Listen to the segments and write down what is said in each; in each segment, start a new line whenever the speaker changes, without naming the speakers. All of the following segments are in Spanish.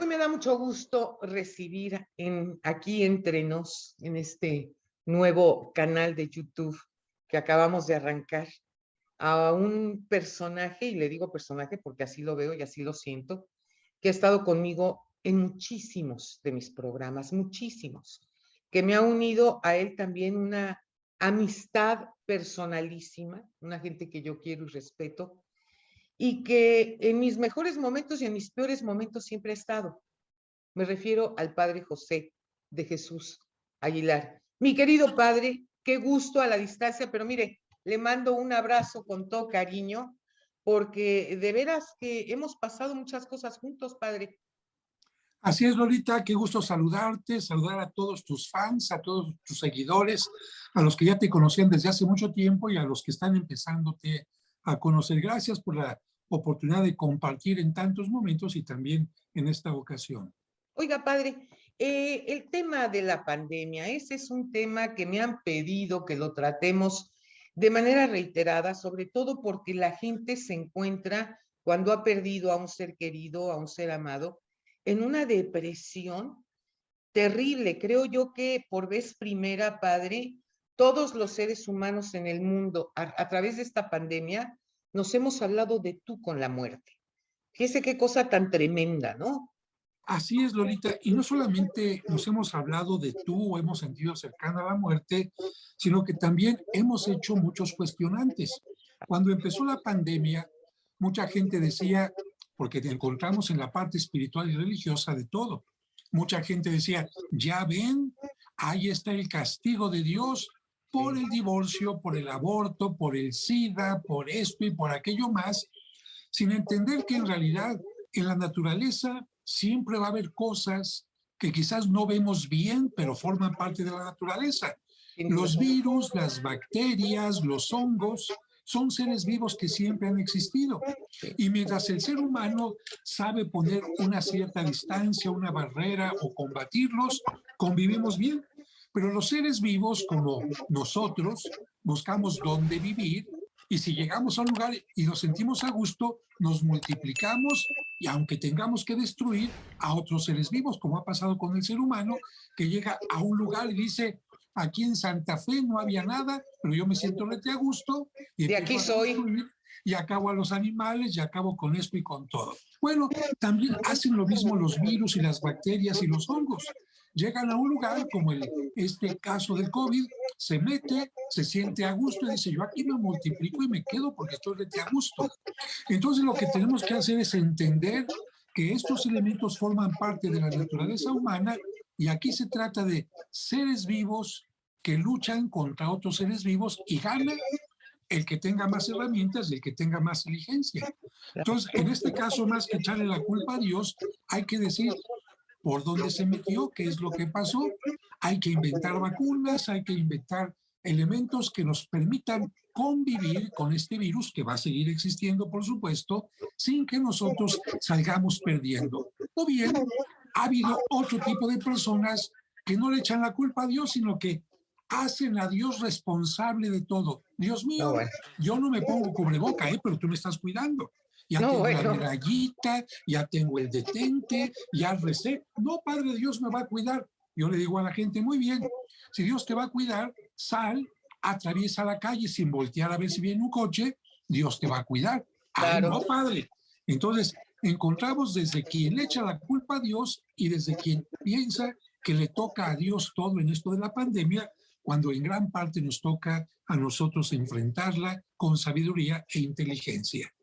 Hoy me da mucho gusto recibir aquí entre nos, en este nuevo canal de YouTube que acabamos de arrancar, a un personaje, y le digo personaje porque así lo veo y así lo siento, que ha estado conmigo en muchísimos de mis programas, muchísimos, que me ha unido a él también una amistad personalísima, una gente que yo quiero y respeto, y que en mis mejores momentos y en mis peores momentos siempre ha estado. Me refiero al Padre José de Jesús Aguilar. Mi querido Padre, qué gusto a la distancia, pero mire, le mando un abrazo con todo cariño, porque de veras que hemos pasado muchas cosas juntos, Padre.
Así es, Lolita, qué gusto saludarte, saludar a todos tus fans, a todos tus seguidores, a los que ya te conocían desde hace mucho tiempo y a los que están empezándote a conocer. Gracias por la oportunidad de compartir en tantos momentos y también en esta ocasión.
Oiga, Padre, el tema de la pandemia, ese es un tema que me han pedido que lo tratemos de manera reiterada, sobre todo porque la gente se encuentra cuando ha perdido a un ser querido, a un ser amado, en una depresión terrible. Creo yo que por vez primera, Padre, todos los seres humanos en el mundo, a través de esta pandemia, nos hemos hablado de tú con la muerte. Fíjese qué cosa tan tremenda, ¿no?
Así es, Lolita, y no solamente nos hemos hablado de tú o hemos sentido cercana a la muerte, sino que también hemos hecho muchos cuestionantes. Cuando empezó la pandemia, mucha gente decía, porque encontramos en la parte espiritual y religiosa de todo, mucha gente decía, ya ven, ahí está el castigo de Dios por
Sí.
el divorcio, por el aborto, por el SIDA, por esto y por aquello más, sin entender que en realidad en la naturaleza siempre va a haber cosas que quizás no vemos bien, pero forman parte de la naturaleza.
Sin duda.
Los virus, las bacterias, los hongos, son seres vivos que siempre han existido.
Sí.
Y mientras el ser humano sabe poner una cierta distancia, una barrera o combatirlos, convivimos bien. Pero los seres vivos como nosotros buscamos dónde vivir y si llegamos a un lugar y nos sentimos a gusto, nos multiplicamos y aunque tengamos que destruir a otros seres vivos, como ha pasado con el ser humano, que llega a un lugar y dice, aquí en Santa Fe no había nada, pero yo me siento rete a gusto y
De
empiezo
aquí
a
soy.
construir y acabo a los animales y acabo con esto y con todo. Bueno, también hacen lo mismo los virus y las bacterias y los hongos. Llegan a un lugar como este caso del COVID, se mete, se siente a gusto y dice, yo aquí me multiplico y me quedo porque estoy rete a gusto. Entonces lo que tenemos que hacer es entender que estos elementos forman parte de la naturaleza humana y aquí se trata de seres vivos que luchan contra otros seres vivos y gana el que tenga más herramientas y el que tenga más inteligencia. Entonces, en este caso, más que echarle la culpa a Dios, hay que decir por dónde se metió, qué es lo que pasó. Hay que inventar vacunas, hay que inventar elementos que nos permitan convivir con este virus que va a seguir existiendo, por supuesto, sin que nosotros salgamos perdiendo. O bien, ha habido otro tipo de personas que no le echan la culpa a Dios, sino que hacen a Dios responsable de todo. Dios
No,
mío,
bueno.
yo no me pongo cubreboca, pero tú me estás cuidando. Ya
No,
tengo la
bueno.
medallita, ya tengo el detente, ya recé. No, Padre, Dios me va a cuidar. Yo le digo a la gente, muy bien, si Dios te va a cuidar, sal, atraviesa la calle sin voltear a ver si viene un coche, Dios te va a cuidar. Ay,
Claro.
no, Padre. Entonces, encontramos desde quien le echa la culpa a Dios y desde quien piensa que le toca a Dios todo en esto de la pandemia, cuando en gran parte nos toca a nosotros enfrentarla con sabiduría e inteligencia.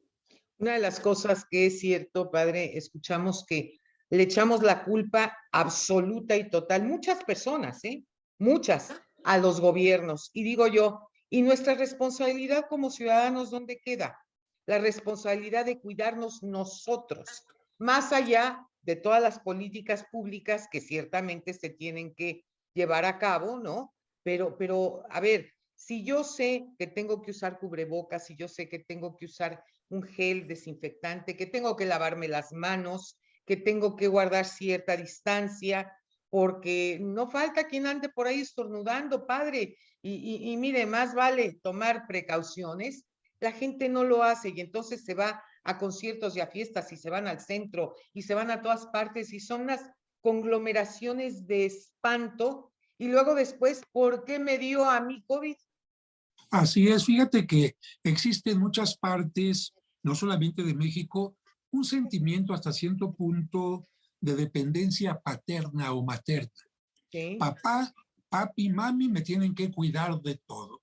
Una de las cosas que es cierto, Padre, escuchamos que le echamos la culpa absoluta y total, muchas personas, ¿eh? Muchas, a los gobiernos. Y digo yo, ¿y nuestra responsabilidad como ciudadanos dónde queda? La responsabilidad de cuidarnos nosotros, más allá de todas las políticas públicas que ciertamente se tienen que llevar a cabo, ¿no? A ver, si yo sé que tengo que usar cubrebocas, si yo sé que tengo que usar un gel desinfectante, que tengo que lavarme las manos, que tengo que guardar cierta distancia, porque no falta quien ande por ahí estornudando, Padre. Mire, más vale tomar precauciones. La gente no lo hace y entonces se va a conciertos y a fiestas y se van al centro y se van a todas partes y son unas conglomeraciones de espanto. Y luego después, ¿por qué me dio a mí COVID?
Así es, fíjate que existe en muchas partes, no solamente de México, un sentimiento hasta cierto punto de dependencia paterna o materna.
Sí,
Papá, papi, mami me tienen que cuidar de todo.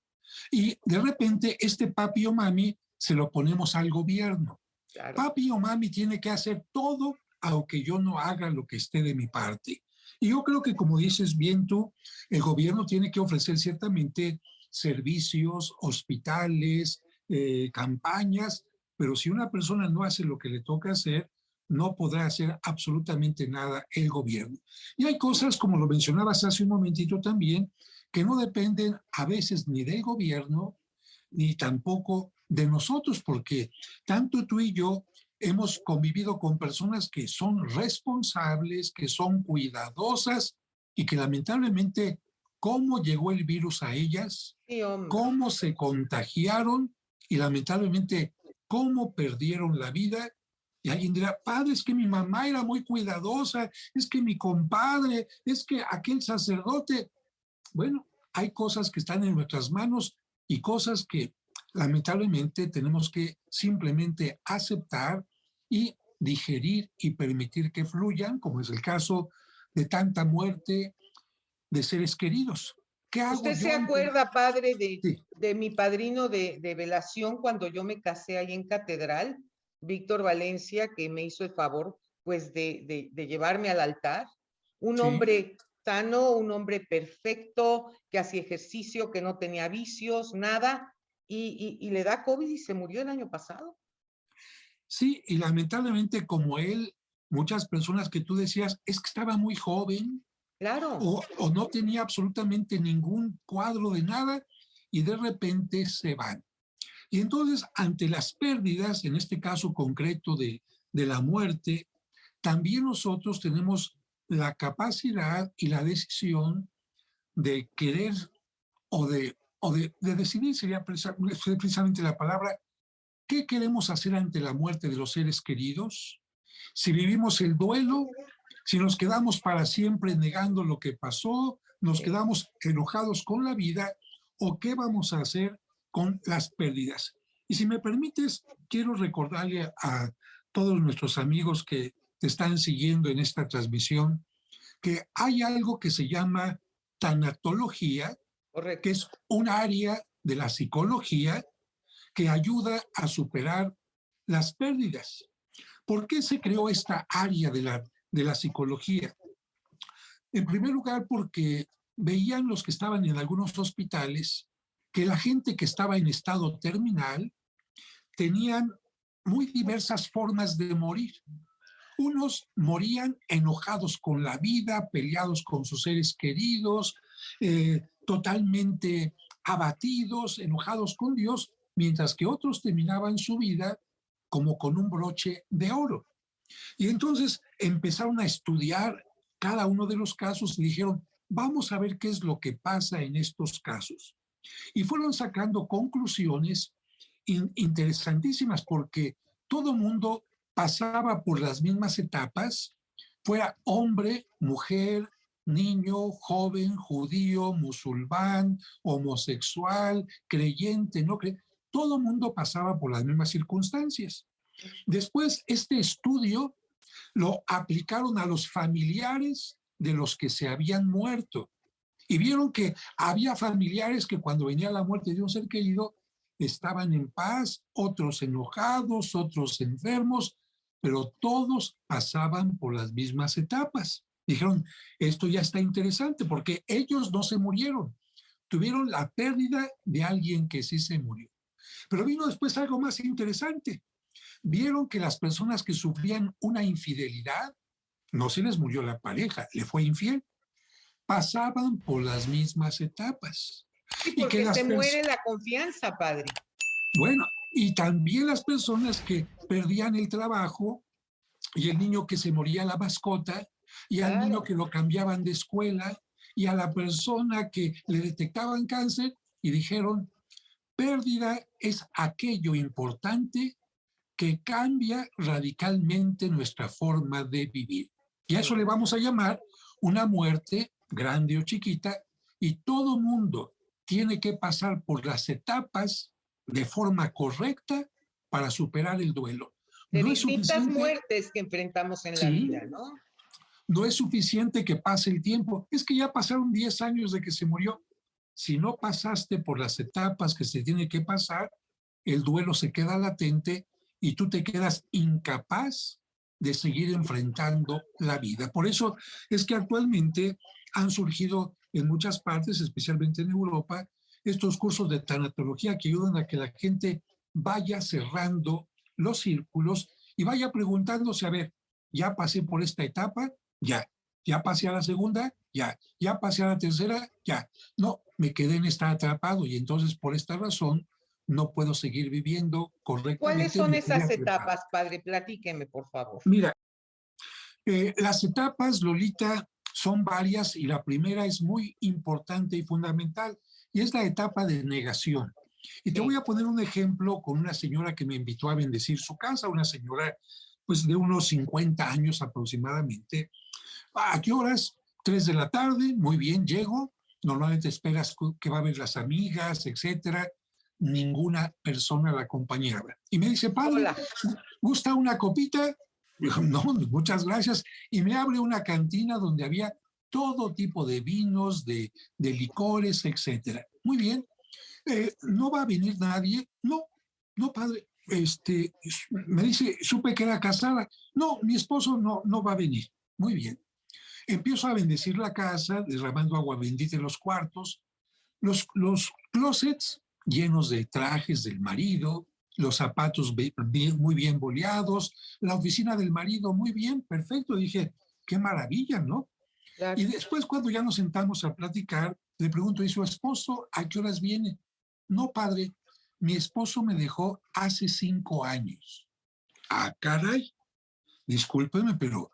Y de repente este papi o mami se lo ponemos al gobierno.
claro.
Papi o mami tiene que hacer todo aunque yo no haga lo que esté de mi parte. Y yo creo que, como dices bien tú, el gobierno tiene que ofrecer ciertamente servicios, hospitales, campañas, pero si una persona no hace lo que le toca hacer, no podrá hacer absolutamente nada el gobierno. Y hay cosas, como lo mencionabas hace un momentito también, que no dependen a veces ni del gobierno, ni tampoco de nosotros, porque tanto tú y yo hemos convivido con personas que son responsables, que son cuidadosas y que lamentablemente cómo llegó el virus a ellas,
Sí, hombre.
cómo se contagiaron y lamentablemente cómo perdieron la vida. Y alguien dirá, padre, es que mi mamá era muy cuidadosa, es que mi compadre, es que aquel sacerdote. Bueno, hay cosas que están en nuestras manos y cosas que lamentablemente tenemos que simplemente aceptar y digerir y permitir que fluyan, como es el caso de tanta muerte de seres queridos. ¿Qué hago
¿Usted se
yo ante?
acuerda, padre,
Sí,
de mi padrino de velación cuando yo me casé ahí en Catedral, Víctor Valencia, que me hizo el favor, pues, de llevarme al altar? Un
sí,
hombre sano, un hombre perfecto, que hacía ejercicio, que no tenía vicios, nada, y le da COVID y se murió el año pasado.
sí, y lamentablemente como él, muchas personas que tú decías, es que estaba muy joven
Claro,
o no tenía absolutamente ningún cuadro de nada y de repente se van. Y entonces, ante las pérdidas, en este caso concreto de la muerte, también nosotros tenemos la capacidad y la decisión de querer o de decidir, sería precisamente la palabra, qué queremos hacer ante la muerte de los seres queridos, si vivimos el duelo, si nos quedamos para siempre negando lo que pasó, nos
sí.
quedamos enojados con la vida o qué vamos a hacer con las pérdidas. Y si me permites, quiero recordarle a todos nuestros amigos que te están siguiendo en esta transmisión que hay algo que se llama tanatología, que
Correcto.
es un área de la psicología que ayuda a superar las pérdidas. ¿Por qué se creó esta área de la psicología? En primer lugar, porque veían los que estaban en algunos hospitales que la gente que estaba en estado terminal tenían muy diversas formas de morir. Unos morían enojados con la vida, peleados con sus seres queridos, totalmente abatidos, enojados con Dios, mientras que otros terminaban su vida como con un broche de oro. Y entonces empezaron a estudiar cada uno de los casos y dijeron, vamos a ver qué es lo que pasa en estos casos. Y fueron sacando conclusiones interesantísimas porque todo mundo pasaba por las mismas etapas, fuera hombre, mujer, niño, joven, judío, musulmán, homosexual, creyente, no creyente, todo mundo pasaba por las mismas circunstancias. Después, este estudio lo aplicaron a los familiares de los que se habían muerto y vieron que había familiares que cuando venía la muerte de un ser querido estaban en paz, otros enojados, otros enfermos, pero todos pasaban por las mismas etapas. Dijeron, esto ya está interesante porque ellos no se murieron, tuvieron la pérdida de alguien que sí se murió. Pero vino después algo más interesante. Vieron que las personas que sufrían una infidelidad, no se les murió la pareja, le fue infiel, pasaban por las mismas etapas.
Sí,
Y que
porque
las
se muere
personas,
la confianza, padre.
bueno, y también las personas que perdían el trabajo y el niño que se moría la mascota y al niño
Claro.
que lo cambiaban de escuela y a la persona que le detectaban cáncer y dijeron, pérdida es aquello importante que cambia radicalmente nuestra forma de vivir. Y a eso le vamos a llamar una muerte grande o chiquita, y todo mundo tiene que pasar por las etapas de forma correcta para superar el duelo.
De
No es
distintas
suficiente,
muertes que enfrentamos en la
sí,
vida, ¿no?
no es suficiente que pase el tiempo. Es que ya pasaron 10 años de que se murió. Si no pasaste por las etapas que se tiene que pasar, el duelo se queda latente y tú te quedas incapaz de seguir enfrentando la vida. Por eso es que actualmente han surgido en muchas partes, especialmente en Europa, estos cursos de tanatología que ayudan a que la gente vaya cerrando los círculos y vaya preguntándose, a ver, ya pasé por esta etapa, ya pasé a la segunda, ya pasé a la tercera, ya. No, me quedé en estar atrapado y entonces por esta razón no puedo seguir viviendo
¿Cuáles
correctamente,
son
me quedé
esas
atrapado.
etapas, padre? Platíqueme, por favor.
Mira, las etapas, Lolita, son varias y la primera es muy importante y fundamental y es la etapa de negación. Y te voy
Sí.
a poner un ejemplo con una señora que me invitó a bendecir su casa, una señora pues de unos 50 años aproximadamente. ¿A qué horas? 3 de la tarde, muy bien, llego. Normalmente esperas que va a ver las amigas, etcétera. Ninguna persona la acompañaba. Y me dice, padre,
Hola.
¿gusta una copita? Dijo, no, muchas gracias. Y me abre una cantina donde había todo tipo de vinos, de licores, etcétera. Muy bien. ¿No va a venir nadie? No, no, padre. Me dice, supe que era casada. No, mi esposo no va a venir. Muy bien. Empiezo a bendecir la casa, derramando agua bendita en los cuartos, los closets llenos de trajes del marido, los zapatos muy bien boleados, la oficina del marido muy bien, perfecto. Dije, qué maravilla, ¿no?
Claro.
Y después cuando ya nos sentamos a platicar, le pregunto, ¿y su esposo a qué horas viene? No, padre, mi esposo me dejó hace 5 años. Ah, caray, discúlpeme, pero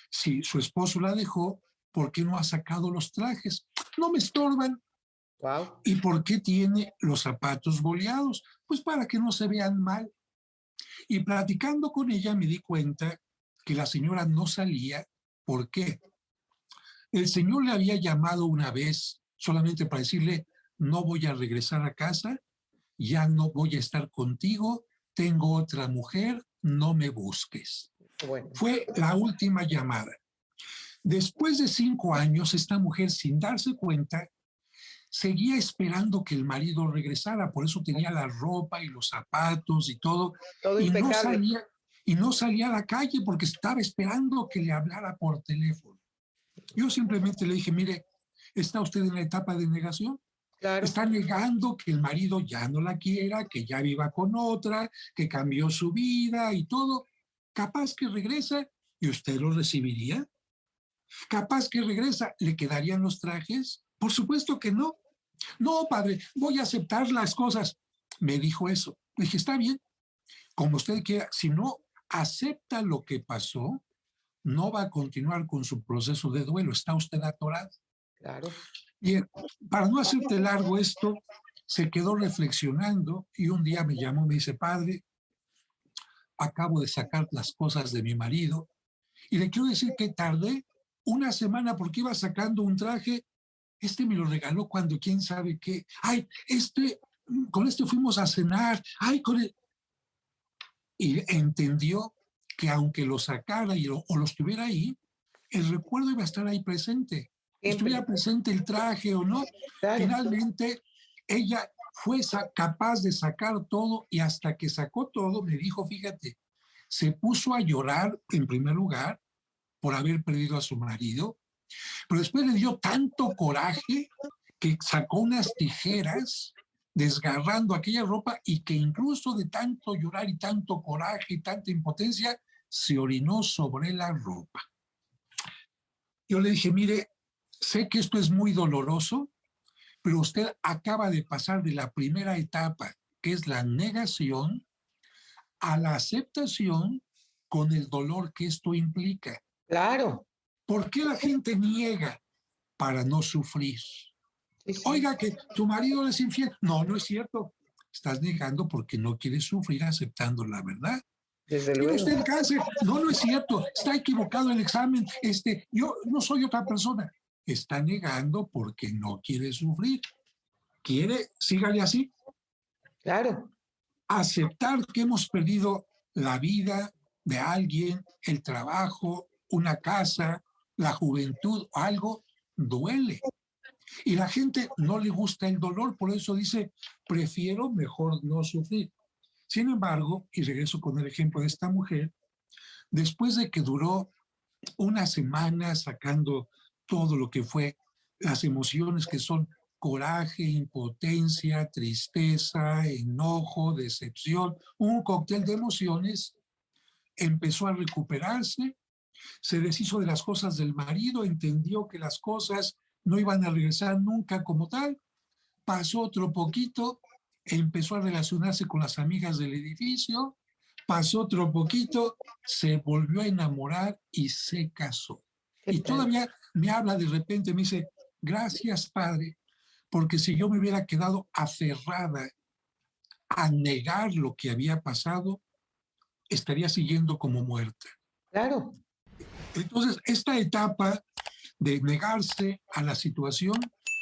si su esposo la dejó, ¿por qué no ha sacado los trajes? No me estorban.
Wow.
¿Y por qué tiene los zapatos boleados? Pues para que no se vean mal. Y platicando con ella me di cuenta que la señora no salía. ¿Por qué? El señor le había llamado una vez solamente para decirle, no voy a regresar a casa, ya no voy a estar contigo, tengo otra mujer, no me busques.
Bueno.
Fue la última llamada. Después de 5 años, esta mujer, sin darse cuenta, seguía esperando que el marido regresara, por eso tenía la ropa y los zapatos y todo,
Todo
y no
impecable.
salía, y no salía a la calle porque estaba esperando que le hablara por teléfono. Yo simplemente le dije, mire, está usted en la etapa de negación,
Claro.
está negando que el marido ya no la quiera, que ya viva con otra, que cambió su vida y todo. Capaz que regresa y usted lo recibiría. Capaz que regresa, ¿le quedarían los trajes? Por supuesto que no. No, padre, voy a aceptar las cosas. Me dijo eso. Le dije, está bien, como usted quiera. Si no acepta lo que pasó, no va a continuar con su proceso de duelo. Está usted atorado.
Claro.
Bien, para no hacerte largo esto, se quedó reflexionando y un día me llamó, me dice, padre, acabo de sacar las cosas de mi marido y le quiero decir que tardé una semana porque iba sacando un traje. Me lo regaló cuando quién sabe qué. Ay, con este fuimos a cenar. Ay, con él. Y entendió que aunque lo sacara o lo estuviera ahí, el recuerdo iba a estar ahí presente.
Siempre.
Estuviera presente el traje o no.
Claro.
Finalmente, ella fue capaz de sacar todo y hasta que sacó todo, me dijo, fíjate, se puso a llorar en primer lugar por haber perdido a su marido, pero después le dio tanto coraje que sacó unas tijeras desgarrando aquella ropa y que incluso de tanto llorar y tanto coraje y tanta impotencia, se orinó sobre la ropa. Yo le dije, mire, sé que esto es muy doloroso, pero usted acaba de pasar de la primera etapa, que es la negación, a la aceptación con el dolor que esto implica.
Claro.
¿Por qué la gente niega? Para no sufrir.
Sí, sí.
Oiga, que tu marido es infiel. No, no es cierto. Estás negando porque no quieres sufrir aceptando la verdad.
Desde
Tiene
luego.
usted cáncer. No, no es cierto. Está equivocado el examen. Yo no soy otra persona. Está negando porque no quiere sufrir. ¿Quiere? Sígale así.
Claro,
Aceptar que hemos perdido la vida de alguien, el trabajo, una casa, la juventud, algo, duele. Y la gente no le gusta el dolor, por eso dice, prefiero mejor no sufrir. Sin embargo, y regreso con el ejemplo de esta mujer, después de que duró una semana sacando todo lo que fue las emociones que son coraje, impotencia, tristeza, enojo, decepción, un cóctel de emociones, empezó a recuperarse, se deshizo de las cosas del marido, entendió que las cosas no iban a regresar nunca como tal, pasó otro poquito, empezó a relacionarse con las amigas del edificio, pasó otro poquito, se volvió a enamorar y se casó.
¿qué
Y
tal?
todavía me habla de repente, me dice, gracias Padre, porque si yo me hubiera quedado aferrada a negar lo que había pasado, estaría siguiendo como muerta.
Claro,
Entonces, esta etapa de negarse a la situación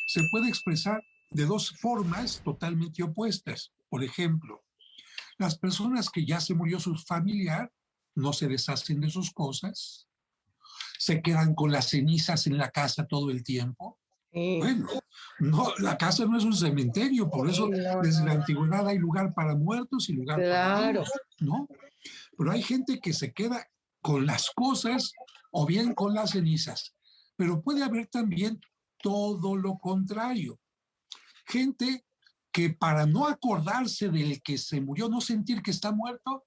se puede expresar de dos formas totalmente opuestas. Por ejemplo, las personas que ya se murió su familiar no se deshacen de sus cosas, se quedan con las cenizas en la casa todo el tiempo.
sí,
Bueno, no, la casa no es un cementerio, por
sí,
eso
no,
desde la
no,
antigüedad hay lugar para muertos y lugar para
claro,
vivos, ¿no? Pero hay gente que se queda con las cosas o bien con las cenizas. Pero puede haber también todo lo contrario. Gente que para no acordarse del que se murió, no sentir que está muerto,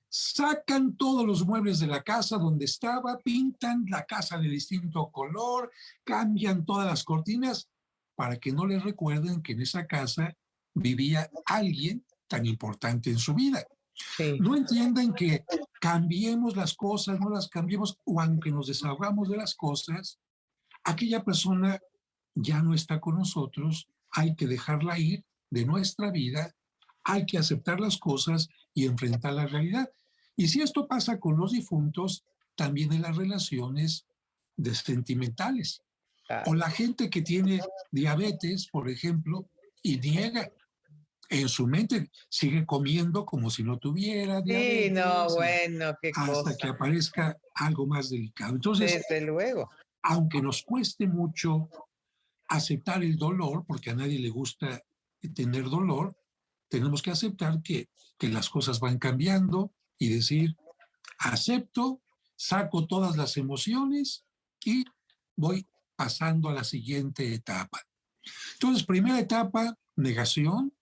sacan todos los muebles de la casa donde estaba, pintan la casa de distinto color, cambian todas las cortinas para que no les recuerden que en esa casa vivía alguien tan importante en su vida.
sí,
No entienden que cambiemos las cosas, no las cambiemos, o aunque nos desahogamos de las cosas, aquella persona ya no está con nosotros, hay que dejarla ir de nuestra vida, hay que aceptar las cosas y enfrentar la realidad. Y si esto pasa con los difuntos, también en las relaciones sentimentales. O
claro.
la gente que tiene diabetes, por ejemplo, y niega en su mente, sigue comiendo como si no tuviera
Sí, no,
diabetes y
bueno, qué
hasta que
cosa,
aparezca algo más delicado. Entonces,
desde luego,
aunque nos cueste mucho aceptar el dolor, porque a nadie le gusta tener dolor, tenemos que aceptar que las cosas van cambiando y decir, acepto, saco todas las emociones y voy pasando a la siguiente etapa. Entonces, primera etapa, negación,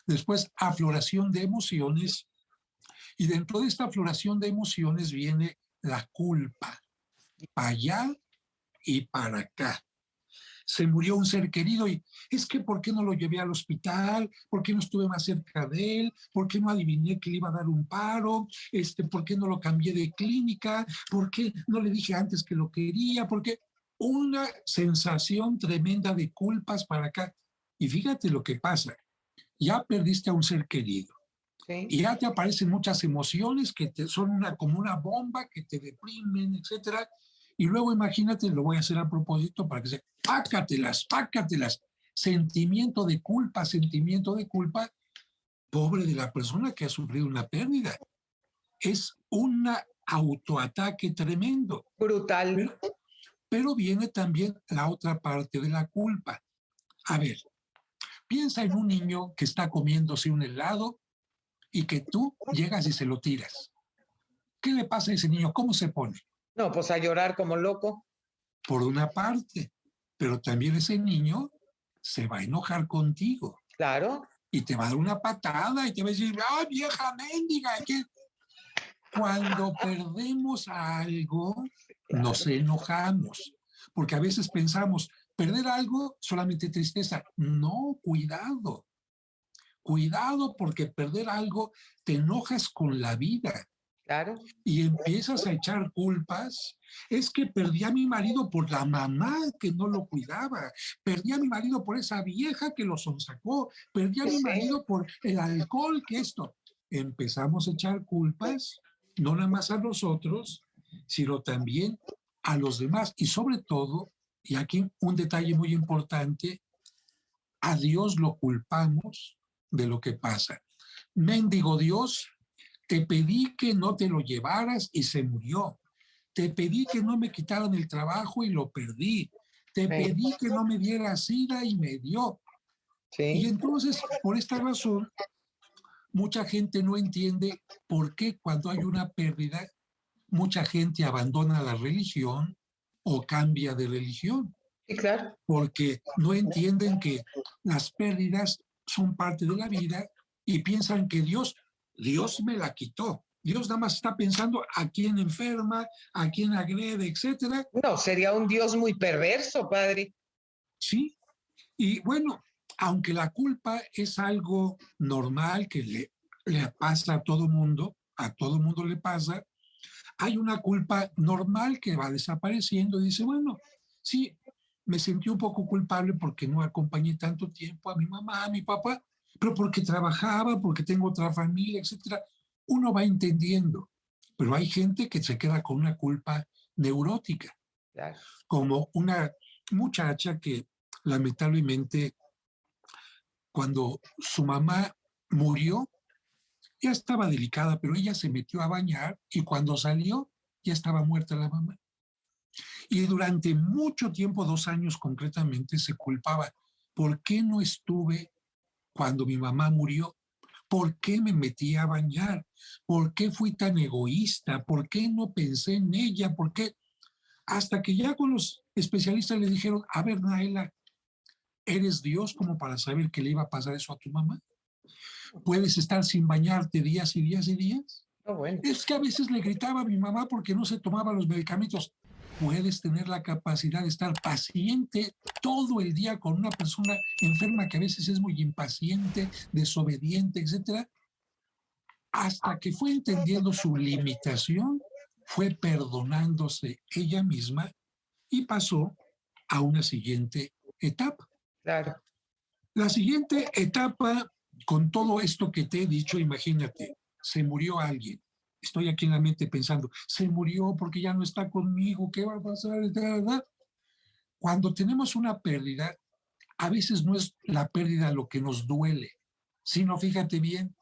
después afloración de emociones y dentro de esta afloración de emociones viene la culpa, para allá y para acá. Se murió un ser querido y es que ¿por qué no lo llevé al hospital? ¿Por qué no estuve más cerca de él? ¿Por qué no adiviné que le iba a dar un paro? ¿Por qué no lo cambié de clínica? ¿Por qué no le dije antes que lo quería? Porque una sensación tremenda de culpas para acá. Y fíjate lo que pasa, ya perdiste a un ser querido
sí,
y ya te aparecen muchas emociones que son como una bomba que te deprimen, etcétera. Y luego imagínate, lo voy a hacer a propósito para que se, pácatelas, pácatelas. Sentimiento de culpa, pobre de la persona que ha sufrido una pérdida. Es un autoataque tremendo.
brutal.
Pero, pero viene también la otra parte de la culpa. A ver, piensa en un niño que está comiéndose un helado y que tú llegas y se lo tiras. ¿Qué le pasa a ese niño? ¿Cómo se pone?
No, pues a llorar como loco,
Por una parte, pero también ese niño se va a enojar contigo
claro,
y te va a dar una patada y te va a decir, ¡ah, vieja mendiga! Que cuando perdemos algo, nos
claro,
enojamos, porque a veces pensamos, perder algo, solamente tristeza. No, cuidado, cuidado, porque perder algo, te enojas con la vida
claro,
y empiezas a echar culpas, es que perdí a mi marido por la mamá que no lo cuidaba, perdí a mi marido por esa vieja que lo sonsacó, perdí a mi
sí,
marido por el alcohol que esto. Empezamos a echar culpas no nada más a nosotros, sino también a los demás. Y sobre todo, y aquí un detalle muy importante, a Dios lo culpamos de lo que pasa. Mendigo Dios, te pedí que no te lo llevaras y se murió. Te pedí que no me quitaran el trabajo y lo perdí. Te
Sí,
pedí que no me dieras SIDA y me dio. Y
sí,
entonces, por esta razón, mucha gente no entiende por qué cuando hay una pérdida, mucha gente abandona la religión o cambia de religión,
sí, claro.
porque no entienden que las pérdidas son parte de la vida y piensan que Dios me la quitó. Dios nada más está pensando a quién enferma, a quién agrede, etcétera.
No, sería un Dios muy perverso, padre.
Sí, y bueno, aunque la culpa es algo normal que le pasa a todo mundo le pasa, hay una culpa normal que va desapareciendo y dice, bueno, sí, me sentí un poco culpable porque no acompañé tanto tiempo a mi mamá, a mi papá, pero porque trabajaba, porque tengo otra familia, etcétera. Uno va entendiendo, pero hay gente que se queda con una culpa neurótica,
Claro.
como una muchacha que lamentablemente cuando su mamá murió, ya estaba delicada, pero ella se metió a bañar y cuando salió ya estaba muerta la mamá. Y durante mucho tiempo, 2 años concretamente, se culpaba. ¿Por qué no estuve cuando mi mamá murió? ¿Por qué me metí a bañar? ¿Por qué fui tan egoísta? ¿Por qué no pensé en ella? ¿Por qué? Hasta que ya con los especialistas le dijeron, a ver, Naela, ¿eres Dios como para saber que le iba a pasar eso a tu mamá? ¿Puedes estar sin bañarte días y días y días?
No, bueno.
Es que a veces le gritaba a mi mamá porque no se tomaba los medicamentos. Puedes tener la capacidad de estar paciente todo el día con una persona enferma que a veces es muy impaciente, desobediente, etcétera, hasta que fue entendiendo su limitación, fue perdonándose ella misma y pasó a una siguiente etapa.
Claro.
La siguiente etapa, con todo esto que te he dicho, imagínate, se murió alguien. Estoy aquí en la mente pensando, se murió porque ya no está conmigo, ¿qué va a pasar? Cuando tenemos una pérdida, a veces no es la pérdida lo que nos duele, sino fíjate bien,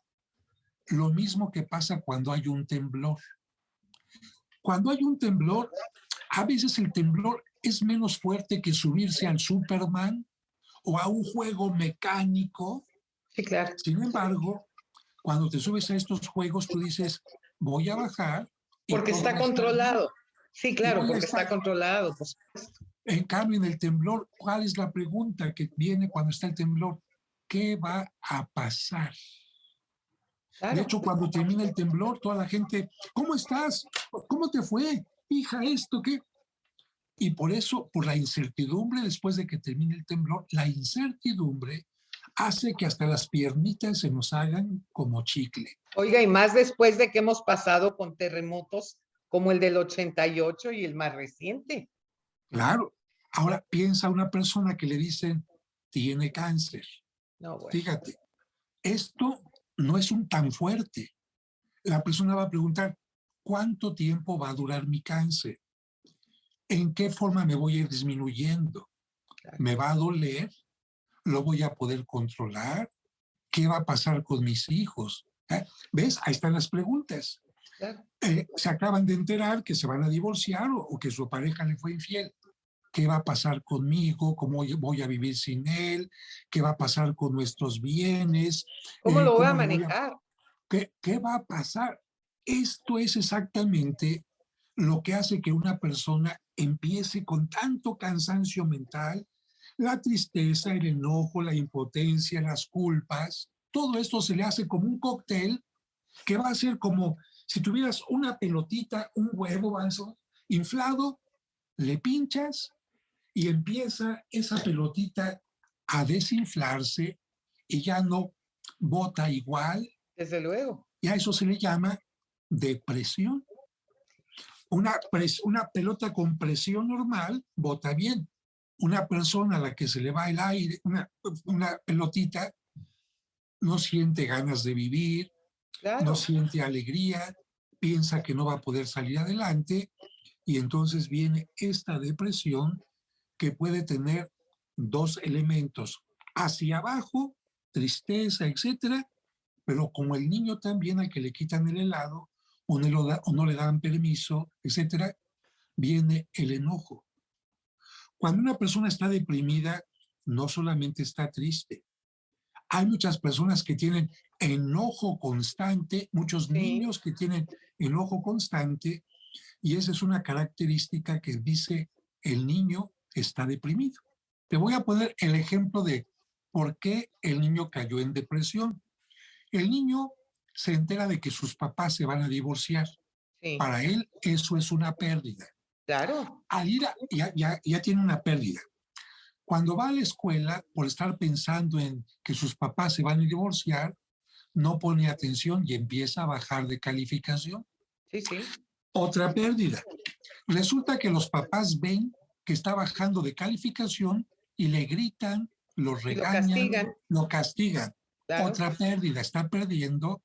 lo mismo que pasa cuando hay un temblor. Cuando hay un temblor, a veces el temblor es menos fuerte que subirse al Superman o a un juego mecánico.
Sí, claro.
Sin embargo, cuando te subes a estos juegos, tú dices, voy a bajar y
Porque
todo
está
va a estar bien.
controlado. Sí,
Y
claro,
voy a
porque
estar,
está controlado. Pues,
en cambio, en el temblor, ¿cuál es la pregunta que viene cuando está el temblor? ¿Qué va a pasar? De
claro.
hecho, cuando termina el temblor, toda la gente, ¿cómo estás? ¿Cómo te fue? Hija, esto, ¿qué? Y por eso, por la incertidumbre después de que termine el temblor, la incertidumbre hace que hasta las piernitas se nos hagan como chicle.
Oiga, y más después de que hemos pasado con terremotos como el del 88 y el más reciente.
Claro. Ahora piensa una persona que le dicen tiene cáncer.
No, bueno.
Fíjate, esto no es un tan fuerte. La persona va a preguntar, ¿cuánto tiempo va a durar mi cáncer? ¿En qué forma me voy a ir disminuyendo?
Claro,
¿Me va a doler? ¿Lo voy a poder controlar? ¿Qué va a pasar con mis hijos? ¿Ves? Ahí están las preguntas.
claro.
Se acaban de enterar que se van a divorciar o que su pareja le fue infiel. ¿Qué va a pasar conmigo? ¿Cómo voy a vivir sin él? ¿Qué va a pasar con nuestros bienes?
¿Cómo lo voy a
¿Cómo le voy a...
manejar?
¿Qué va a pasar? Esto es exactamente lo que hace que una persona empiece con tanto cansancio mental, la tristeza, el enojo, la impotencia, las culpas. Todo esto se le hace como un cóctel que va a ser como si tuvieras una pelotita, un huevo, inflado, le pinchas y empieza esa pelotita a desinflarse y ya no bota igual,
Desde luego.
y a eso se le llama depresión. Una pelota con presión normal bota bien. Una persona a la que se le va el aire, una pelotita, no siente ganas de vivir, no
Claro.
siente alegría, piensa que no va a poder salir adelante y entonces viene esta depresión que puede tener dos elementos: hacia abajo, tristeza, etcétera, pero como el niño también al que le quitan el helado o no le dan permiso, etcétera, viene el enojo. Cuando una persona está deprimida, no solamente está triste. Hay muchas personas que tienen enojo constante, muchos
Sí,
niños que tienen enojo constante, y esa es una característica que dice el niño está deprimido. Te voy a poner el ejemplo de por qué el niño cayó en depresión. El niño se entera de que sus papás se van a divorciar.
sí,
Para él eso es una pérdida.
claro.
Al ir ya tiene una pérdida. Cuando va a la escuela, por estar pensando en que sus papás se van a divorciar, no pone atención y empieza a bajar de calificación.
Sí, sí.
Otra pérdida. Resulta que los papás ven que está bajando de calificación y le gritan, lo
Y lo
regañan,
castigan,
lo castigan.
claro.
Otra pérdida, está perdiendo.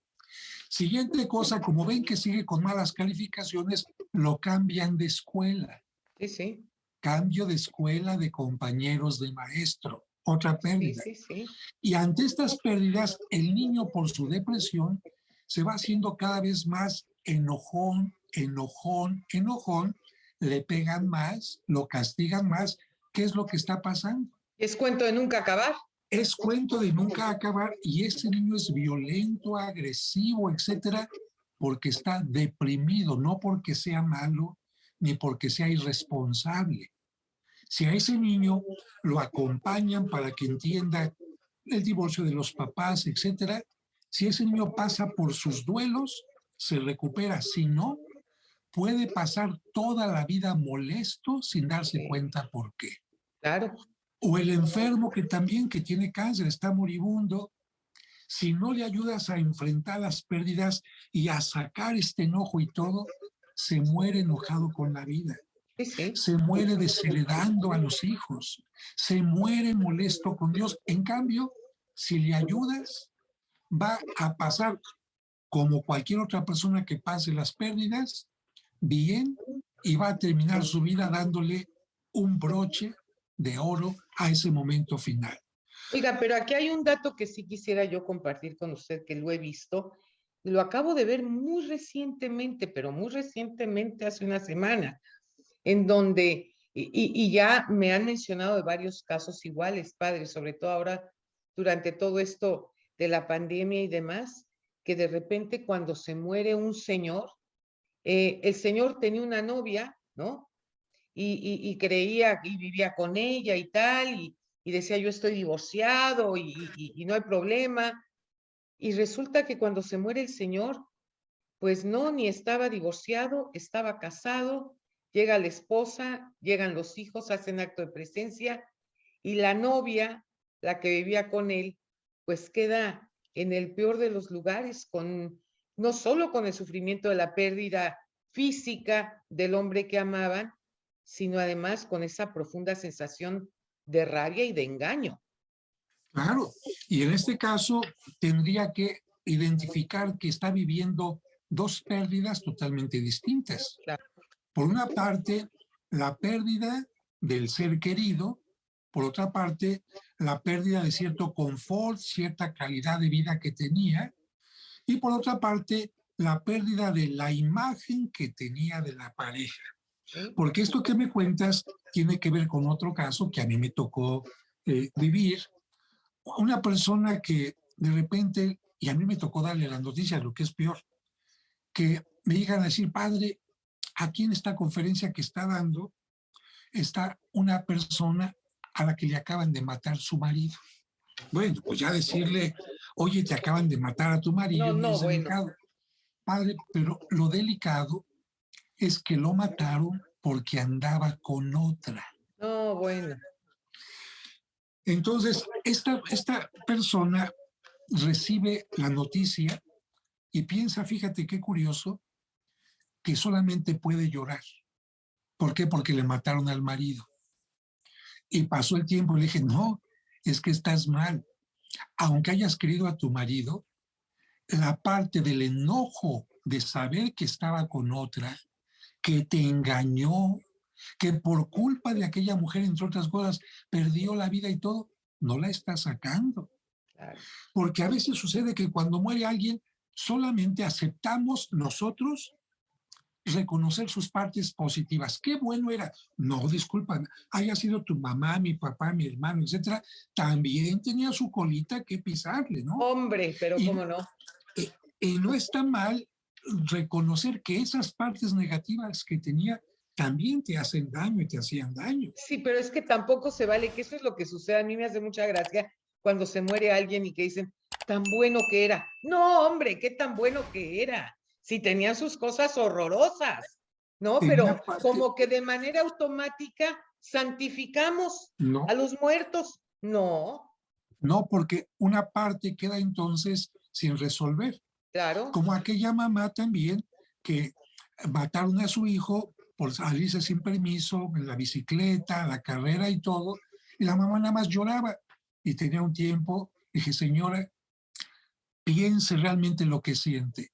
Siguiente cosa, como ven que sigue con malas calificaciones, lo cambian de escuela.
Sí, sí,
Cambio de escuela, de compañeros, de maestro. Otra
sí,
pérdida.
sí, sí.
Y ante estas pérdidas, el niño por su depresión se va haciendo cada vez más enojón, enojón, enojón, le pegan más, lo castigan más. ¿Qué es lo que está pasando?
Es cuento de nunca acabar.
Es cuento de nunca acabar y ese niño es violento, agresivo, etcétera, porque está deprimido, no porque sea malo ni porque sea irresponsable. Si a ese niño lo acompañan para que entienda el divorcio de los papás, etcétera, si ese niño pasa por sus duelos, se recupera. Si no, puede pasar toda la vida molesto sin darse
Sí,
cuenta por qué.
claro.
O el enfermo que también que tiene cáncer, está moribundo, si no le ayudas a enfrentar las pérdidas y a sacar este enojo y todo, se muere enojado con la vida,
Sí, sí.
se muere desheredando a los hijos, se muere molesto con Dios. En cambio, si le ayudas, va a pasar como cualquier otra persona que pase las pérdidas, bien, y va a terminar su vida dándole un broche de oro a ese momento final.
Oiga, pero aquí hay un dato que sí quisiera yo compartir con usted, que lo he visto. Lo acabo de ver muy recientemente, pero muy recientemente, hace una semana, en donde, y ya me han mencionado de varios casos iguales, padres, sobre todo ahora durante todo esto de la pandemia y demás, que de repente cuando se muere un señor, el señor tenía una novia, ¿no? Y creía y vivía con ella y tal, y decía yo estoy divorciado y no hay problema. Y resulta que cuando se muere el señor, pues no, ni estaba divorciado, estaba casado, llega la esposa, llegan los hijos, hacen acto de presencia, y la novia, la que vivía con él, pues queda en el peor de los lugares, con no solo con el sufrimiento de la pérdida física del hombre que amaban, sino además con esa profunda sensación de rabia y de engaño.
Claro, y en este caso tendría que identificar que está viviendo dos pérdidas totalmente distintas.
Claro,
Por una parte, la pérdida del ser querido, por otra parte, la pérdida de cierto confort, cierta calidad de vida que tenía, y por otra parte, la pérdida de la imagen que tenía de la pareja.
¿sí?
Porque esto que me cuentas tiene que ver con otro caso que a mí me tocó vivir. Una persona que de repente, y a mí me tocó darle las noticias, lo que es peor, que me llegan a decir, padre, aquí en esta conferencia que está dando, está una persona a la que le acaban de matar su marido. Bueno, pues ya decirle, oye, te acaban de matar a tu
No,
marido,
no,
es
bueno,
delicado. Padre, pero lo delicado es que lo mataron porque andaba con otra.
no, bueno,
Entonces, esta persona recibe la noticia y piensa, fíjate qué curioso, que solamente puede llorar. ¿Por qué? Porque le mataron al marido. Y pasó el tiempo y le dije, no, es que estás mal. Aunque hayas querido a tu marido, la parte del enojo de saber que estaba con otra, que te engañó, que por culpa de aquella mujer, entre otras cosas, perdió la vida y todo, no la está sacando.
Claro.
Porque a veces sucede que cuando muere alguien, solamente aceptamos nosotros reconocer sus partes positivas. Qué bueno era. No, disculpa, haya sido tu mamá, mi papá, mi hermano, etcétera, también tenía su colita que pisarle, ¿no?
Hombre, pero
Y,
cómo no.
y- y no está mal reconocer que esas partes negativas que tenía también te hacen daño y te hacían daño.
Sí, pero es que tampoco se vale, que eso es lo que sucede. A mí me hace mucha gracia cuando se muere alguien y que dicen, tan bueno que era. No, hombre, qué tan bueno que era. Si tenían sus cosas horrorosas, ¿no?
Tenía
Pero
parte,
como que de manera automática santificamos a
no,
los muertos. No,
no, porque una parte queda entonces sin resolver.
claro.
Como aquella mamá también que mataron a su hijo por salirse sin permiso en la bicicleta, la carrera y todo, y la mamá nada más lloraba y tenía un tiempo. Dije, señora, piense realmente lo que siente.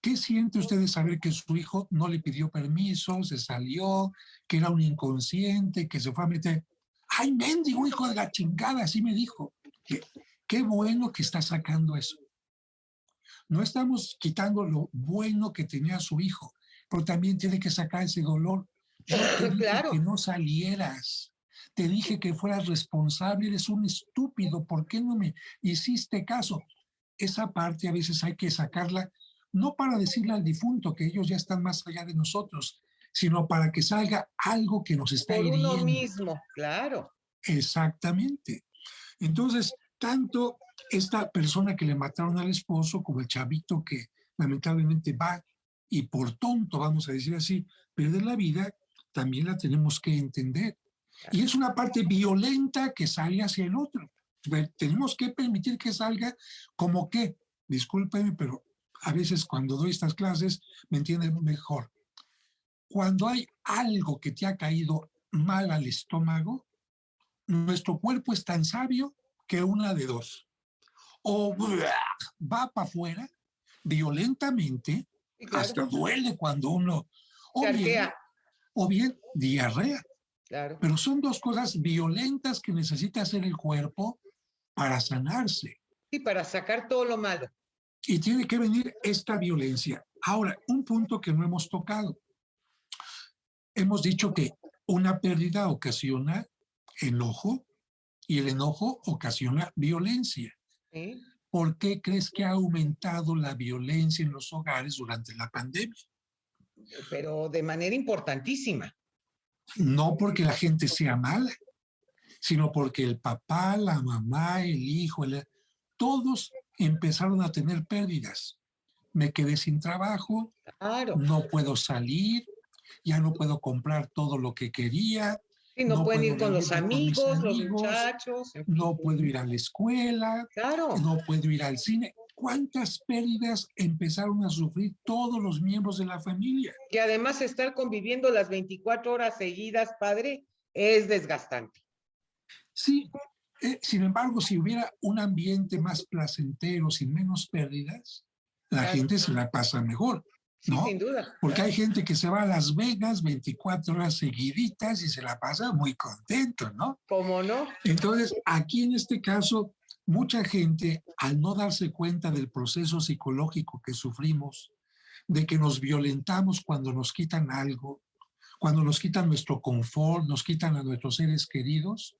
¿Qué siente usted de saber que su hijo no le pidió permiso, se salió, que era un inconsciente, que se fue a meter? ¡Ay, mendigo hijo de la chingada! Así me dijo. Qué bueno que está sacando eso. No estamos quitando lo bueno que tenía su hijo, pero también tiene que sacar ese dolor. Yo te dije que
Claro,
no salieras, te dije que fueras responsable, eres un estúpido, ¿por qué no me hiciste caso? Esa parte a veces hay que sacarla, no para decirle al difunto que ellos ya están más allá de nosotros, sino para que salga algo que nos está
por uno
hiriendo.
mismo, claro.
Exactamente. Entonces, tanto esta persona que le mataron al esposo como el chavito que lamentablemente va y por tonto, vamos a decir así, perder la vida, también la tenemos que entender. Y es una parte violenta que sale hacia el otro. Tenemos que permitir que salga como que, discúlpeme, pero a veces cuando doy estas clases me entienden mejor. Cuando hay algo que te ha caído mal al estómago, nuestro cuerpo es tan sabio que una de dos. O va para afuera violentamente,
Sí, claro.
hasta duele cuando uno,
Se
o bien,
arquea,
o bien diarrea.
claro.
Pero son dos cosas violentas que necesita hacer el cuerpo para sanarse.
Sí, para sacar todo lo malo.
Y tiene que venir esta violencia. Ahora, un punto que no hemos tocado. Hemos dicho que una pérdida ocasiona enojo y el enojo ocasiona violencia.
¿Sí?
¿Por qué crees que ha aumentado la violencia en los hogares durante la pandemia?
Pero de manera importantísima.
No porque la gente sea mala, sino porque el papá, la mamá, el hijo, todos empezaron a tener pérdidas. Me quedé sin trabajo,
Claro.
no puedo salir, ya no puedo comprar todo lo que quería,
Sí, no
no
pueden
puedo
ir con los
reírme con mis
amigos, los
amigos,
muchachos, en fin.
no puedo ir a la escuela,
Claro.
no puedo ir al cine. ¿Cuántas pérdidas empezaron a sufrir todos los miembros de la familia?
Que además estar conviviendo las 24 horas seguidas, padre, es desgastante.
Sí, sin embargo, si hubiera un ambiente más placentero, sin menos pérdidas, la
Claro.
gente se la pasa mejor,
Sí, sin
¿no?
duda.
Porque
Claro.
hay gente que se va a Las Vegas 24 horas seguiditas y se la pasa muy contento, ¿no?
¿Cómo no?
Entonces, aquí en este caso, mucha gente, al no darse cuenta del proceso psicológico que sufrimos, de que nos violentamos cuando nos quitan algo, cuando nos quitan nuestro confort, nos quitan a nuestros seres queridos,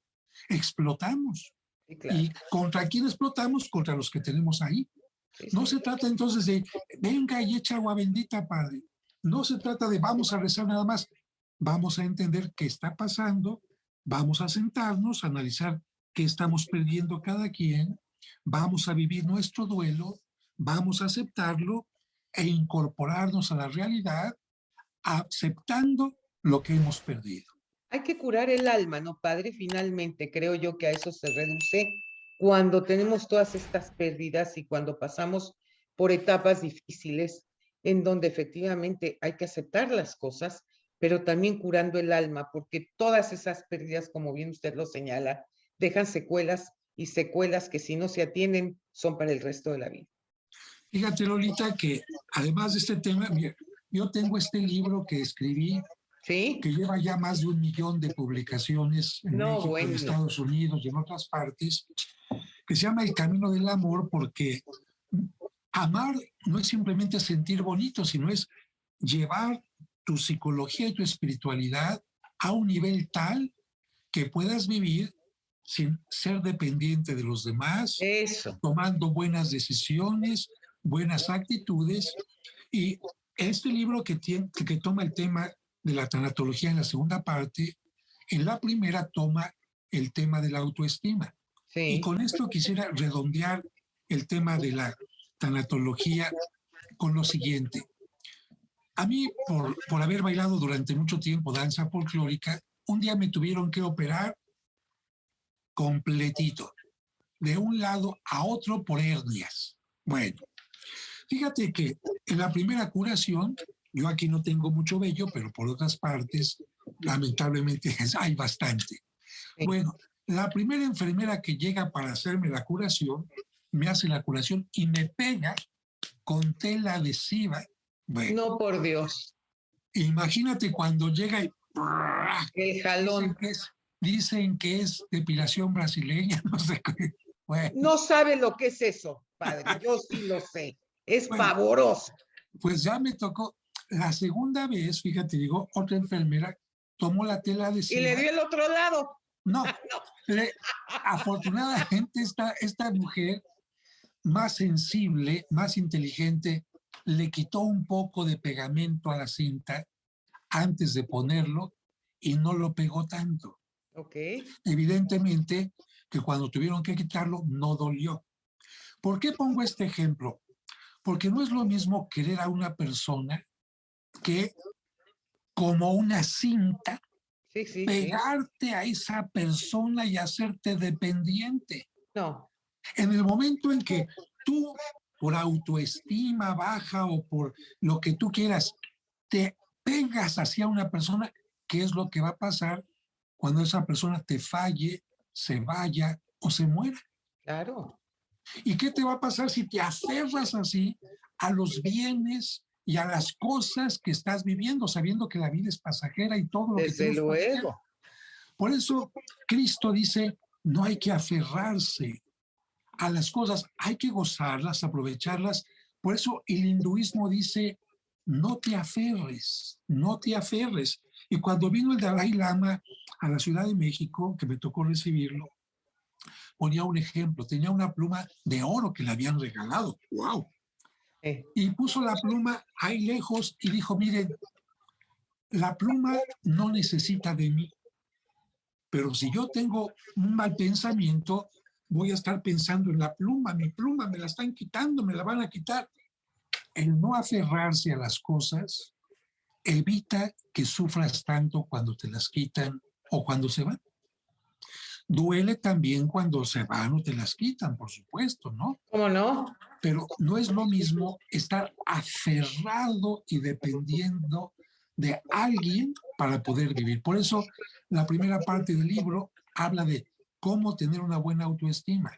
explotamos.
Sí, claro.
¿Y contra quién explotamos? Contra los que tenemos ahí.
Sí,
No
sí.
se trata entonces de, venga y echa agua bendita, Padre. No se trata de vamos a rezar nada más. Vamos a entender qué está pasando, vamos a sentarnos, a analizar qué estamos perdiendo cada quien, vamos a vivir nuestro duelo, vamos a aceptarlo e incorporarnos a la realidad aceptando lo que hemos perdido.
Hay que curar el alma, ¿no, padre? Finalmente, creo yo que a eso se reduce cuando tenemos todas estas pérdidas y cuando pasamos por etapas difíciles en donde efectivamente hay que aceptar las cosas, pero también curando el alma, porque todas esas pérdidas, como bien usted lo señala, dejan secuelas y secuelas que si no se atienden son para el resto de la vida.
Fíjate, Lolita, que además de este tema, mira, yo tengo este libro que escribí,
¿Sí?
que lleva ya más de 1 millón de publicaciones en
No,
México, en
bueno.
Estados Unidos y en otras partes, que se llama El Camino del Amor, porque amar no es simplemente sentir bonito, sino es llevar tu psicología y tu espiritualidad a un nivel tal que puedas vivir sin ser dependiente de los demás,
Eso.
tomando buenas decisiones, buenas actitudes. Y este libro que toma el tema de la tanatología en la segunda parte, en la primera toma el tema de la autoestima. Y
Sí.
con esto quisiera redondear el tema de la tanatología con lo siguiente. A mí, por haber bailado durante mucho tiempo danza folclórica, un día me tuvieron que operar completito, de un lado a otro por hernias. Bueno, fíjate que en la primera curación, yo aquí no tengo mucho vello, pero por otras partes, lamentablemente hay bastante.
Sí.
Bueno, la primera enfermera que llega para hacerme la curación, me hace la curación y me pega con tela adhesiva. Bueno,
No, por Dios.
imagínate cuando llega y
El
dicen
jalón.
que es, dicen que es depilación brasileña, no sé qué. Bueno,
No sabe lo que es eso, padre. Yo sí lo sé. Es
bueno,
pavoroso.
pues ya me tocó. La segunda vez, fíjate, digo, otra enfermera tomó la tela
Y le
adhesiva.
dio el otro lado.
No, le, afortunadamente esta mujer más sensible, más inteligente, le quitó un poco de pegamento a la cinta antes de ponerlo y no lo pegó tanto.
Ok.
Evidentemente que cuando tuvieron que quitarlo no dolió. ¿Por qué pongo este ejemplo? Porque no es lo mismo querer a una persona que como una cinta
Sí, sí, sí.
pegarte a esa persona y hacerte dependiente.
No.
En el momento en que tú, por autoestima baja o por lo que tú quieras, te pegas hacia una persona, ¿qué es lo que va a pasar cuando esa persona te falle, se vaya o se muera?
Claro.
¿Y qué te va a pasar si te aferras así a los bienes y a las cosas que estás viviendo, sabiendo que la vida es pasajera y todo lo que
Desde
tenemos es pasajero?
luego.
Por eso Cristo dice, no hay que aferrarse a las cosas, hay que gozarlas, aprovecharlas. Por eso el hinduismo dice, no te aferres, no te aferres. Y cuando vino el Dalai Lama a la Ciudad de México, que me tocó recibirlo, ponía un ejemplo, tenía una pluma de oro que le habían regalado. ¡Wow! Y puso la pluma ahí lejos y dijo, miren, la pluma no necesita de mí, pero si yo tengo un mal pensamiento, voy a estar pensando en la pluma, mi pluma me la están quitando, me la van a quitar. El no aferrarse a las cosas evita que sufras tanto cuando te las quitan o cuando se van. Duele también cuando se van o te las quitan, por supuesto, ¿no?
¿Cómo no?
Pero no es lo mismo estar aferrado y dependiendo de alguien para poder vivir. Por eso la primera parte del libro habla de cómo tener una buena autoestima.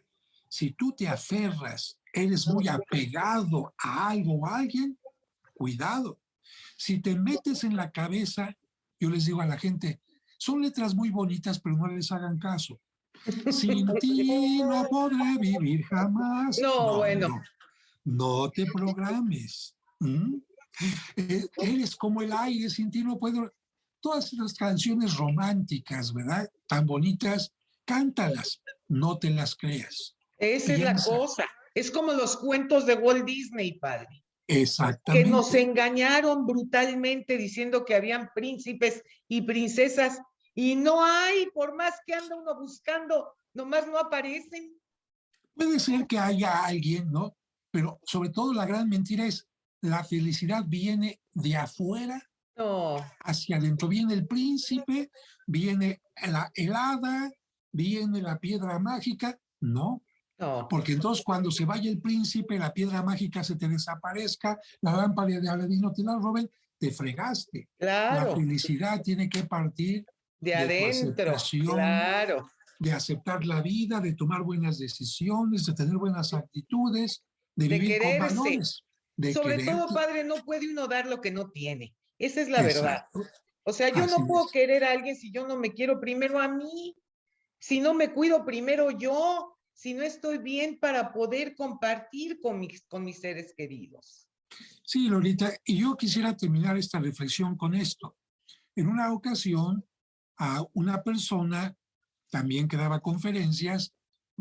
Si tú te aferras, eres muy apegado a algo o a alguien, cuidado. Si te metes en la cabeza, yo les digo a la gente, son letras muy bonitas, pero no les hagan caso. Sin ti no podré vivir jamás.
No,
No,
bueno.
no, no te programes. ¿Mm? Eres como el aire, sin ti no puedo. Todas esas canciones románticas, ¿verdad? Tan bonitas, cántalas, no te las creas.
Esa es la
Piensa,
cosa. Es como los cuentos de Walt Disney, padre, que nos
exactamente.
engañaron brutalmente diciendo que habían príncipes y princesas y no hay, por más que anda uno buscando, nomás no aparecen.
Puede ser que haya alguien, ¿no? Pero sobre todo la gran mentira es la felicidad viene de afuera
No,
hacia adentro. Viene el príncipe, viene la helada, viene la piedra mágica. No,
no,
porque entonces cuando se vaya el príncipe, la piedra mágica se te desaparezca, la lámpara de Aladino te la roben, te fregaste. La
claro,
felicidad tiene que partir
de
de tu
adentro,
aceptación,
claro.
de aceptar la vida, de tomar buenas decisiones, de tener buenas actitudes, de
de
vivir con
quererse.
valores, de
Sobre
querer.
todo, padre, no puede uno dar lo que no tiene. Esa es la verdad.
Exacto.
O sea, yo
Así
no puedo
es.
querer a alguien si yo no me quiero primero a mí, si no me cuido primero yo, si no estoy bien para poder compartir con mis seres queridos.
Sí, Lolita, y yo quisiera terminar esta reflexión con esto. En una ocasión, a una persona también que daba conferencias,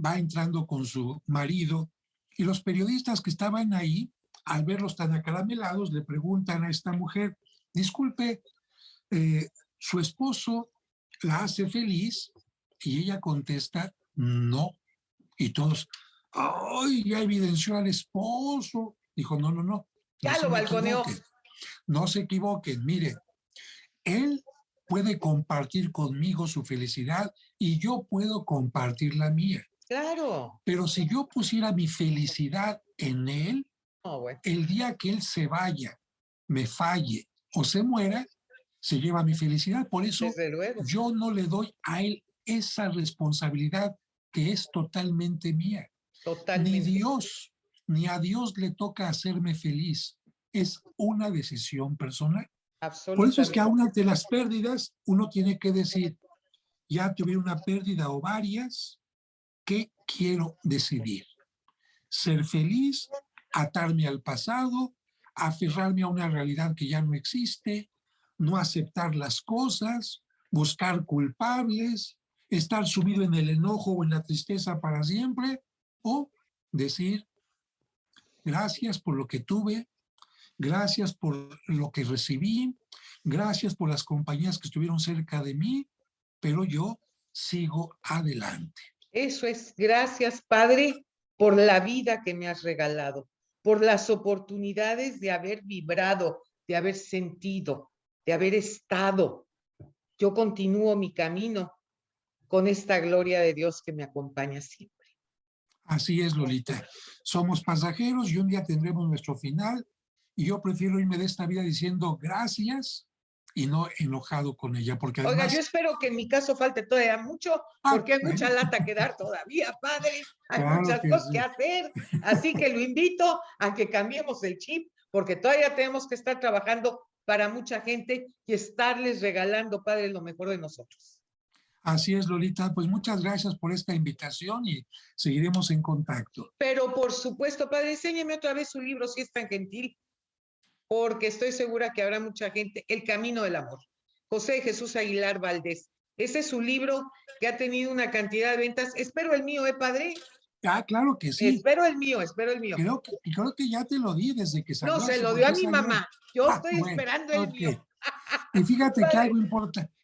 va entrando con su marido y los periodistas que estaban ahí, al verlos tan acaramelados, le preguntan a esta mujer, disculpe, ¿su esposo la hace feliz? Y ella contesta, no. Y todos, ¡ay! Ya evidenció al esposo. Dijo, no, no, no, no
Ya
se
lo
me
balconeó.
equivoquen, no se equivoquen, miren, él puede compartir conmigo su felicidad y yo puedo compartir la mía.
Claro.
Pero si yo pusiera mi felicidad en él,
No, bueno,
el día que él se vaya, me falle o se muera, se lleva mi felicidad. Por eso
desde luego.
yo no le doy a él esa responsabilidad que es totalmente mía. Ni
Totalmente.
Dios, ni a Dios le toca hacerme feliz. Es una decisión personal. Por eso es que
Absolutamente.
aún ante las pérdidas, uno tiene que decir, ya tuve una pérdida o varias, ¿qué quiero decidir? Ser feliz, atarme al pasado, aferrarme a una realidad que ya no existe, no aceptar las cosas, buscar culpables, estar sumido en el enojo o en la tristeza para siempre, o decir, gracias por lo que tuve, gracias por lo que recibí, gracias por las compañías que estuvieron cerca de mí, pero yo sigo adelante.
Eso es, gracias, Padre, por la vida que me has regalado, por las oportunidades de haber vibrado, de haber sentido, de haber estado. Yo continúo mi camino con esta gloria de Dios que me acompaña siempre.
Así es, Lolita. Somos pasajeros y un día tendremos nuestro final. Y yo prefiero irme de esta vida diciendo gracias y no enojado con ella, porque
Oiga,
además...
yo espero que en mi caso falte todavía mucho, porque hay mucha
Bueno,
lata que dar todavía, Padre. Hay
claro
muchas
que
cosas que
sí.
hacer. Así que lo invito a que cambiemos el chip, porque todavía tenemos que estar trabajando para mucha gente y estarles regalando, Padre, lo mejor de nosotros.
Así es, Lolita. Pues muchas gracias por esta invitación y seguiremos en contacto.
Pero por supuesto, Padre, enséñeme otra vez su libro, si es tan gentil, porque estoy segura que habrá mucha gente. El Camino del Amor. José Jesús Aguilar Valdés. Ese es su libro que ha tenido una cantidad de ventas. Espero el mío, Padre.
Ah, claro que sí.
Espero el mío, espero el mío.
Creo que ya te lo di desde que salió.
No, se
¿Hace
lo
por
dio a
qué
mi
salió?
mamá. Yo estoy
Bueno,
esperando el
ok.
mío.
Y fíjate que
Padre,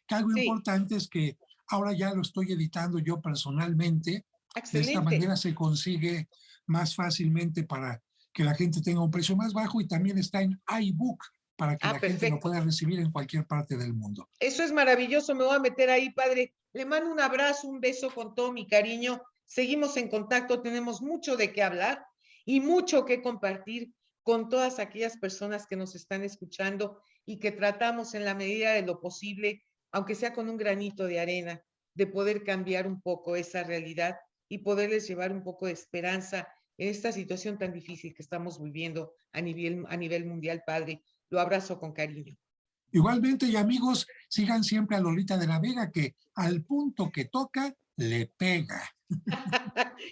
algo
sí,
importante es que ahora ya lo estoy editando yo personalmente. De esta
excelente.
manera se consigue más fácilmente para que la gente tenga un precio más bajo y también está en iBook para que la gente lo
Perfecto.
pueda recibir en cualquier parte del mundo.
Eso es maravilloso, me voy a meter ahí, Padre. Le mando un abrazo, un beso con todo mi cariño. Seguimos en contacto, tenemos mucho de qué hablar y mucho que compartir con todas aquellas personas que nos están escuchando y que tratamos en la medida de lo posible, aunque sea con un granito de arena, de poder cambiar un poco esa realidad y poderles llevar un poco de esperanza en esta situación tan difícil que estamos viviendo a nivel mundial, Padre. Lo abrazo con cariño.
Igualmente, y amigos, sigan siempre a Lolita de la Vega, que al punto que toca, le pega.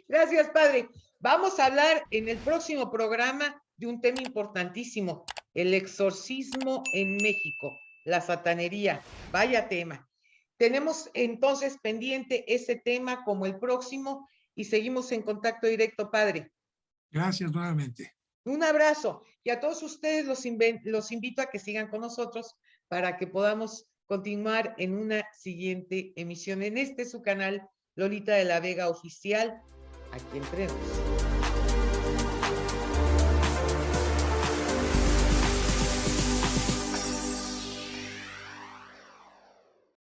Gracias, Padre. Vamos a hablar en el próximo programa de un tema importantísimo, el exorcismo en México, la satanería. Vaya tema. Tenemos entonces pendiente ese tema como el próximo y seguimos en contacto directo, Padre.
Gracias nuevamente.
Un abrazo y a todos ustedes los invito a que sigan con nosotros para que podamos continuar en una siguiente emisión en su canal Lolita de la Vega Oficial, aquí entre nos.